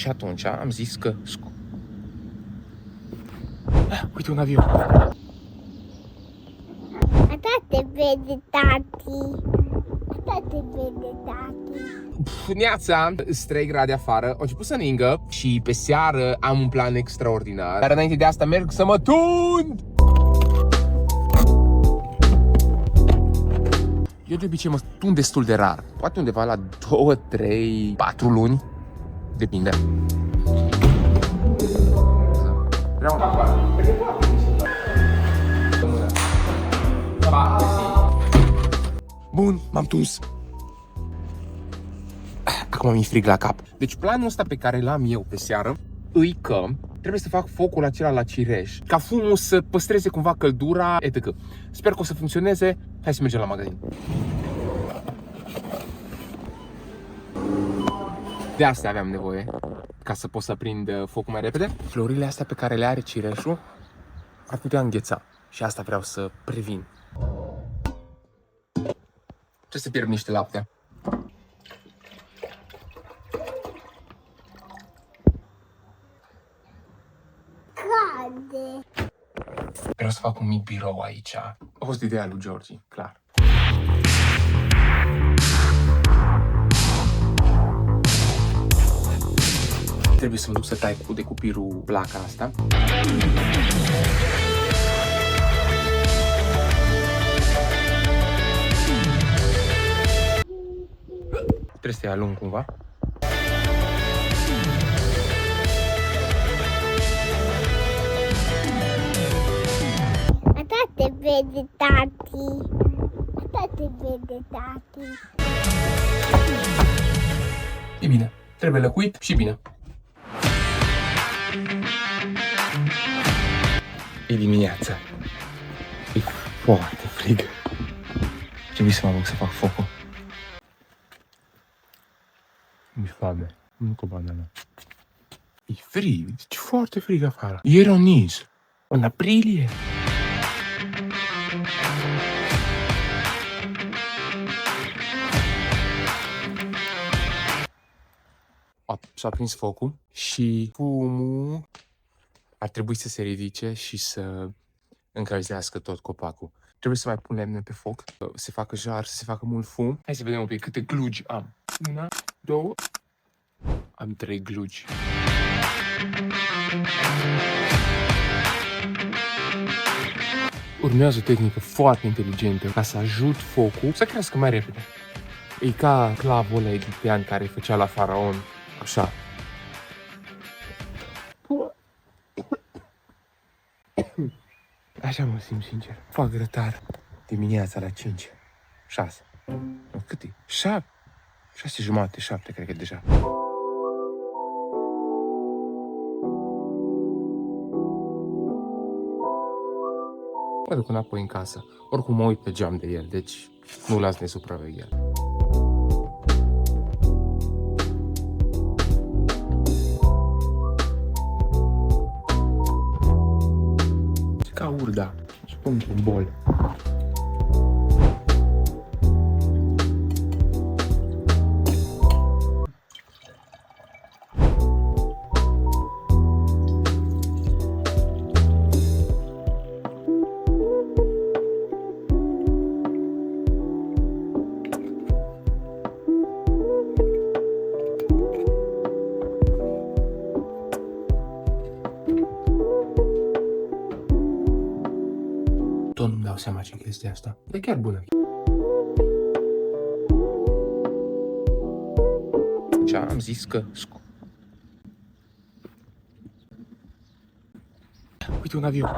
Și atunci am zis că... Uite un avion. Asta te vede, tati. Asta te vede, tati. Neața, 3 grade afară, a început să ningă și pe seară am un plan extraordinar. Dar înainte de asta merg să mă tund! Eu de obicei mă tund destul de rar. Poate undeva la 2, 3, 4 luni. Depinde. Vreau un afară. Bun, m-am tuns. Acum mi-e frig la cap. Deci planul ăsta pe care l-am eu pe seară îi că trebuie să fac focul acela la cireș, ca fumul să păstreze cumva căldura, etc. Sper că o să funcționeze. Hai să mergem la magazin. De asta aveam nevoie, ca să pot să prind focul mai repede. Florile astea pe care le are cireșul ar putea îngheța și asta vreau să previn. Trebuie să pierd niște lapte. Cade. Vreau să fac un mic birou aici. A fost ideea lui Georgi, clar. Trebuie să mă duc să tai cu decupirul placa asta. Trebuie să-i alung cumva. Asta te vede, tati. Asta te vede, tati. E bine, trebuie lăcuit și bine. E dimineața. E foarte frig. Trebuie să mă apuc să fac focul. Mi-e foame. Încă o banană. E frig, e foarte frig afară. Ieri a nins. În aprilie. S-a prins focul și fumul ar trebui să se ridice și să încălzească tot copacul. Trebuie să mai pun lemne pe foc, să se facă jar, să se facă mult fum. Hai să vedem un pic câte glugi am. 1, 2, am 3 glugi. Urmează o tehnică foarte inteligentă ca să ajut focul să crească mai repede. E ca clavul ăla egiptean care făcea la faraon. Așa. Așa mă simt, sincer. Fac grătar dimineața la 5, 6. Cât e? 7. 6 jumate, 7, cred că deja. Mă duc înapoi în casă. Oricum mă uit pe geam de el, deci nu las nesupravegheat. Ca urda și pun într-un bol. Tot nu-mi dau seama ce chestia asta. E chiar bună. Ce am zis că... Uite un avion.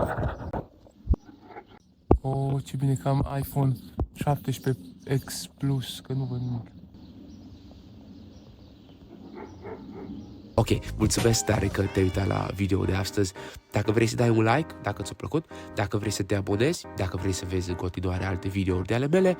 Oh, ce bine că am iPhone 17X Plus, că nu văd nimic. Ok, mulțumesc tare că te-ai uitat la video de astăzi. Dacă vrei să dai un like, dacă ți-a plăcut, dacă vrei să te abonezi, dacă vrei să vezi în continuare alte videouri de ale mele,